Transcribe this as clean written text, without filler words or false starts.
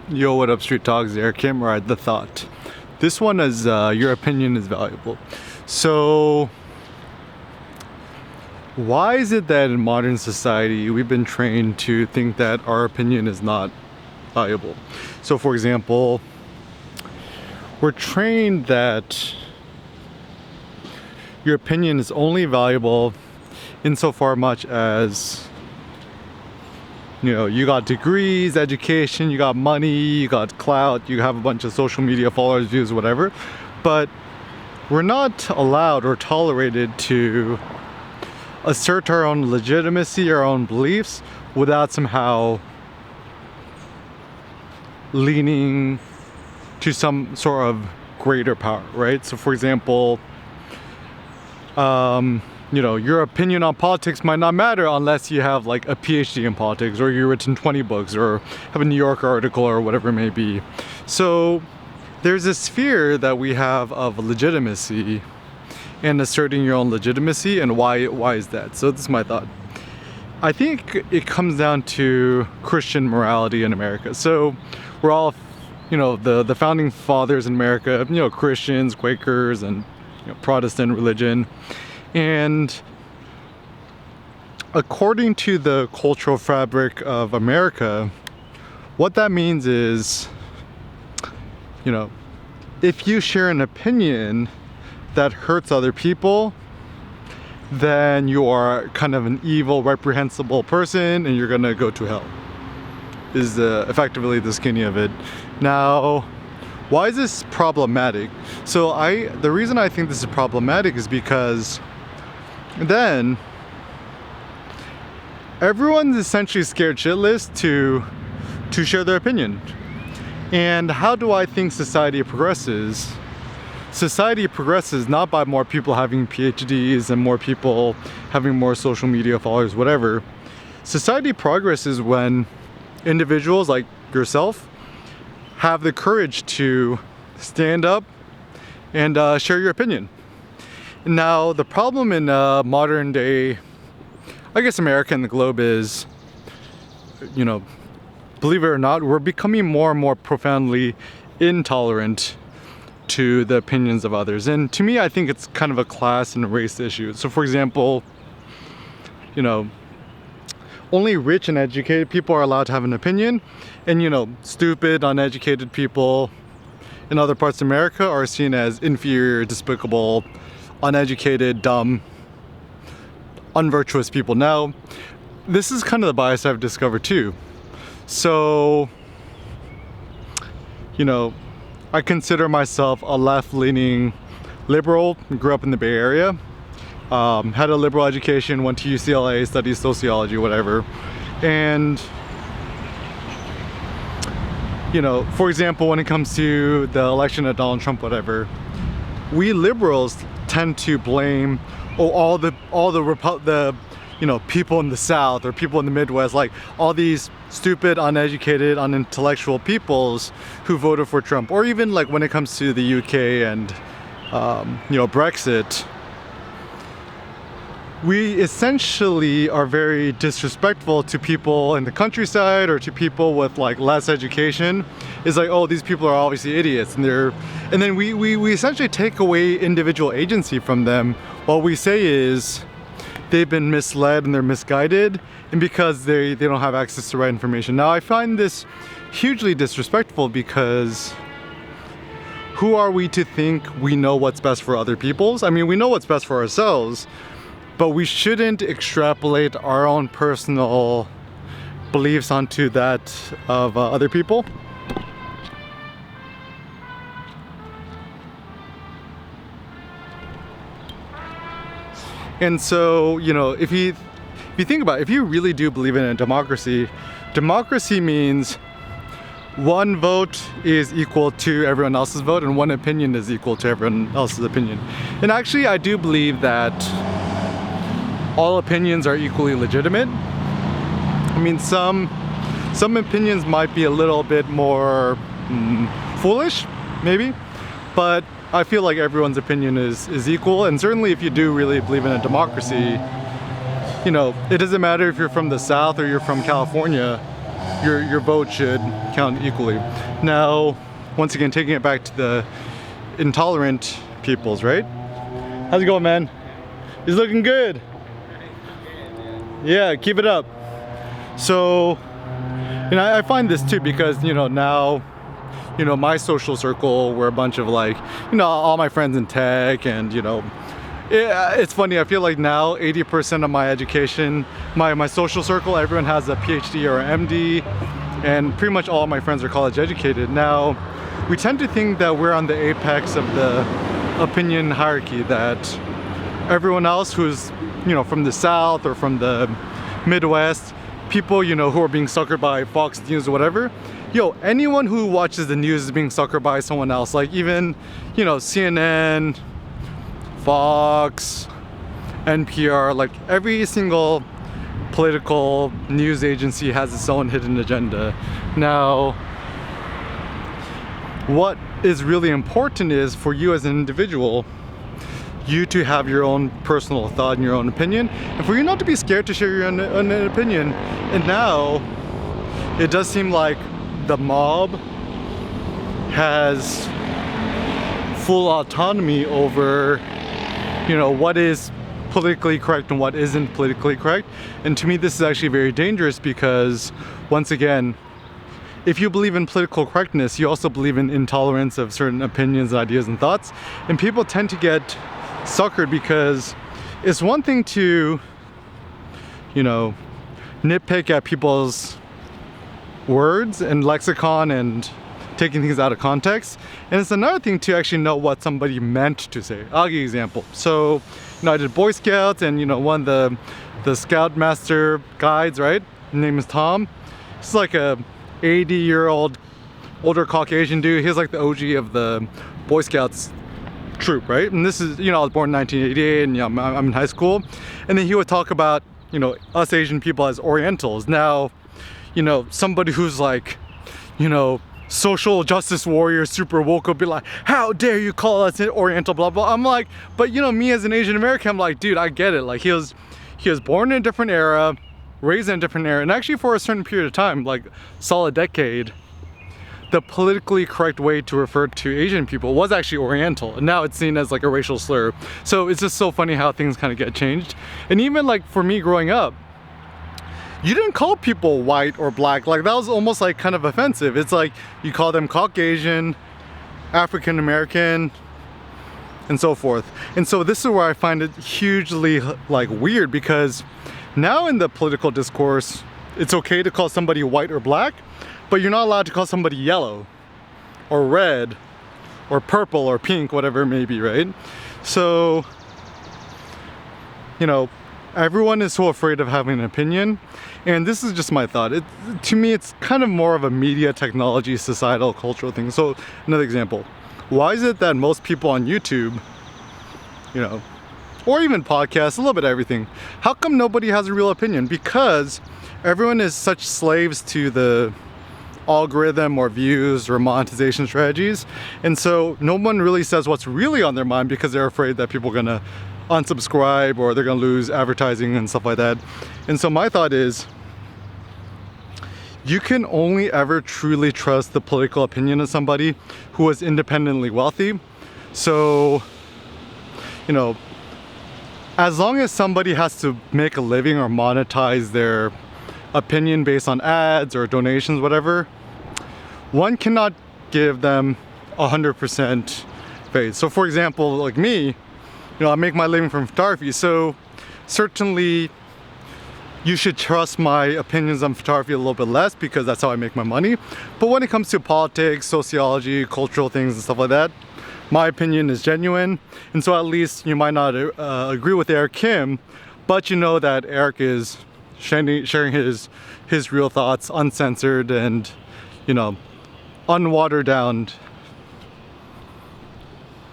Yo, what up, Street Talks? There, Camera Ride the Thought. This one is your opinion is valuable. So, why is it that in modern society we've been trained to think that our opinion is not valuable? So, for example, we're trained that your opinion is only valuable insofar much as you got degrees, education, you got money, you got clout, you have a bunch of social media followers, views, whatever. But we're not allowed or tolerated to assert our own legitimacy, our own beliefs, without somehow leaning to some sort of greater power, right? So for example, your opinion on politics might not matter unless you have like a PhD in politics, or you've written 20 books, or have a New Yorker article, or whatever it may be. So there's this fear that we have of legitimacy and asserting your own legitimacy, and why is that? So this is my thought. I think it comes down to Christian morality in America. So we're all, the founding fathers in America, Christians, Quakers, and Protestant religion. And according to the cultural fabric of America, what that means is, if you share an opinion that hurts other people, then you are kind of an evil, reprehensible person, and you're gonna go to hell, is effectively the skinny of it. Now, why is this problematic? So the reason I think this is problematic is because then everyone's essentially scared shitless to share their opinion. And how do I think society progresses? Society progresses not by more people having PhDs and more people having more social media followers, whatever. Society progresses when individuals like yourself have the courage to stand up and share your opinion. Now, the problem in modern day, I guess America and the globe is, believe it or not, we're becoming more and more profoundly intolerant to the opinions of others. And to me, I think it's kind of a class and race issue. So for example, only rich and educated people are allowed to have an opinion, and stupid, uneducated people in other parts of America are seen as inferior, despicable, uneducated, dumb, unvirtuous people. Now, this is kind of the bias I've discovered too. So, I consider myself a left-leaning liberal, grew up in the Bay Area, had a liberal education, went to UCLA, studied sociology, whatever. And, for example, when it comes to the election of Donald Trump, whatever, we liberals tend to blame all the people in the South or people in the Midwest, like all these stupid, uneducated, unintellectual peoples who voted for Trump. Or even like when it comes to the UK and Brexit, we essentially are very disrespectful to people in the countryside or to people with like less education. It's like, oh, these people are obviously idiots, and then we essentially take away individual agency from them. What we say is they've been misled and they're misguided, and because they don't have access to right information. Now, I find this hugely disrespectful, because who are we to think we know what's best for other peoples? I mean, we know what's best for ourselves, but we shouldn't extrapolate our own personal beliefs onto that of other people. And so, if you think about it, if you really do believe in a democracy, democracy means one vote is equal to everyone else's vote, and one opinion is equal to everyone else's opinion. And actually, I do believe that all opinions are equally legitimate. I mean, some opinions might be a little bit more foolish, maybe, but I feel like everyone's opinion is equal. And certainly if you do really believe in a democracy, it doesn't matter if you're from the South or you're from California, your vote should count equally. Now, once again, taking it back to the intolerant peoples, right? How's it going, man? He's looking good. Yeah, keep it up. So, you know, I find this too because, you know, now, you know, my social circle, we're a bunch of like, you know, all my friends in tech, and, you know, it's funny, I feel like now 80% of my education, my social circle, everyone has a PhD or an MD, and pretty much all my friends are college educated. Now, we tend to think that we're on the apex of the opinion hierarchy, that everyone else who's, you know, from the South or from the Midwest, people, you know, who are being suckered by Fox News or whatever, yo, anyone who watches the news is being suckered by someone else. Like even, you know, CNN, Fox, NPR, like every single political news agency has its own hidden agenda. Now, what is really important is for you as an individual, you to have your own personal thought and your own opinion, and for you not to be scared to share your own opinion. And now, it does seem like the mob has full autonomy over, you know, what is politically correct and what isn't politically correct. And to me, this is actually very dangerous because, once again, if you believe in political correctness, you also believe in intolerance of certain opinions, ideas, and thoughts. And people tend to get suckered because it's one thing to, you know, nitpick at people's words and lexicon and taking things out of context, and it's another thing to actually know what somebody meant to say. I'll give you an example. So, you know, I did Boy Scouts, and, you know, one of the Scoutmaster guides, right? His name is Tom. He's like a 80-year-old older Caucasian dude. He's like the OG of the Boy Scouts troop, right? And this is, you know, I was born in 1988, and, you know, I'm in high school. And then he would talk about, you know, us Asian people as Orientals. Now, you know, somebody who's like, you know, social justice warrior, super woke, will be like, how dare you call us an Oriental, blah blah. I'm like, but, you know, me as an Asian American, I'm like, dude, I get it. Like, he was born in a different era, raised in a different era, and actually for a certain period of time, like solid decade, the politically correct way to refer to Asian people was actually Oriental, and now it's seen as like a racial slur. So it's just so funny how things kind of get changed. And even like for me growing up, you didn't call people white or black. Like, that was almost like kind of offensive. It's like you call them Caucasian, African American, and so forth. And so this is where I find it hugely like weird, because now in the political discourse, it's okay to call somebody white or black, but you're not allowed to call somebody yellow or red or purple or pink, whatever it may be, right? So, you know, everyone is so afraid of having an opinion, and this is just my thought. To me, it's kind of more of a media, technology, societal, cultural thing. So, another example. Why is it that most people on YouTube, you know, or even podcasts, a little bit of everything, how come nobody has a real opinion? Because everyone is such slaves to the algorithm or views or monetization strategies, and so no one really says what's really on their mind because they're afraid that people are gonna unsubscribe or they're gonna lose advertising and stuff like that. And so my thought is, you can only ever truly trust the political opinion of somebody who is independently wealthy. So, you know, as long as somebody has to make a living or monetize their opinion based on ads or donations, whatever, one cannot give them 100% faith. So for example, like me, you know, I make my living from photography, so certainly you should trust my opinions on photography a little bit less because that's how I make my money. But when it comes to politics, sociology, cultural things and stuff like that, my opinion is genuine. And so at least you might not agree with Eric Kim, but you know that Eric is sharing his real thoughts, uncensored and, you know, unwatered down